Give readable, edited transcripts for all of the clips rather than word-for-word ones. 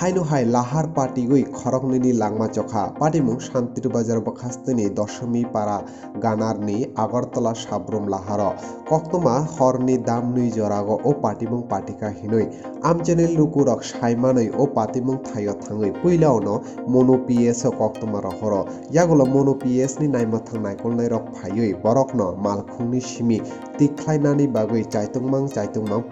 হাইনো high লাহার পাটিগুই খরকনিনি লাংমা চখা পাটিমুং শান্তির বাজার বখাস্তিনি দশমী পাড়া গানারনি আগরতলা সাব্রম লাহার কক্তমা হরনি দামনুই জরাগ ও পাটিমুং পাটিকা হিনই আমচেনিল লুকুরক সাইমানই ও পাতিমুং থাইয় থাঙই পুইলাওনো মনো পিএস কক্তমা রহর ইয়াগুলো মনো পিএস ni নাইমাথাং নাইকলনাই রক ফাইয়ই বরকনো মালখুংনি সিমি তিख्लायनानि बागै चाइतुंमां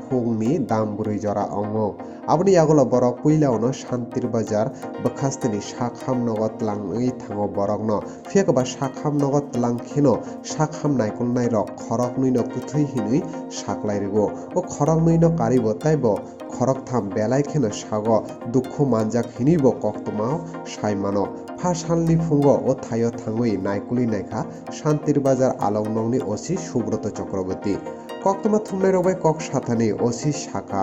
फुंनि दामबुरै जरा अंगो aboni yagola borok puilaono শান্তির বাজার বখাস্তিনি সাকহাম নগদ লাংই থাঙো বরকনো ফিয়াকবা সাকহাম নগদ লাং খেনো সাকহাম নাইকলনাই রক খরক নুইনো কুথুই হিনুই সাকলাইরেগো ও খরক নুইনো কারিব তাইব খরক থাম বেলাই খেনো সাগ দুঃখ মানজাক হিনিব কক্তমাও সাইমানো ফাসালনি ফুঙ্গ ও থাইয় থাঙ্গুই নাইকুলি নাইখা শান্তির বাজার আলংনংনি ওসি সুব্রত চক্রবর্তী কক্তমা থুমনাই রবাই কক সাথানি ওসি শাখা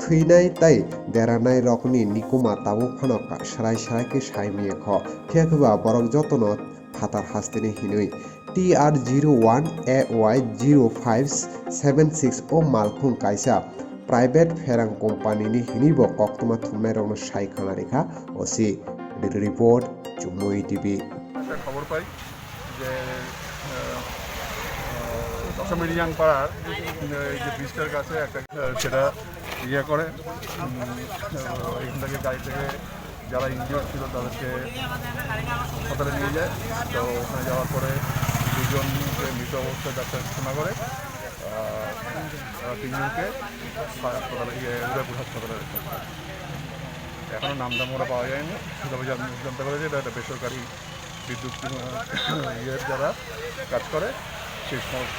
থুইনাই তাই দেরানাই রকনি নিকুমা তাবু ফানো সারাই সারাইকে সাইমিয়ে খ ফিয়াকুবা বরক যতন ফাতার হাস্তিনি হিনুই TR01AY0576 ও মালখুং কাইসা প্রাইভেট ফেরাং কোম্পানিনি হিনিব কক্তমা থুমনাই রকনো সাইখানা রেখা ওসি রিপোর্ট চুমুই টিভি। একটা খবর পাই যে দশমিরিয়াং পাড়ার এই যে ব্রিজটার কাছে একটা সেটা করে এখান থেকে গাড়ি থেকে যারা ইনজিওর্ড ছিল তাদেরকে হাসপাতালে নিয়ে যায়। তো ওখানে যাওয়ার পরে দুজনকে মৃত অবস্থায় ডাক্তার ঘোষণা করে, তিনজনকে হাসপাতালে উদয়পুর হাসপাতালে রেখে। এখনও নামদাম ওরা পাওয়া যায়নি, তবে জানতে পারে যে এটা একটা বেসরকারি বিদ্যুৎ যারা কাজ করে সেই সমস্ত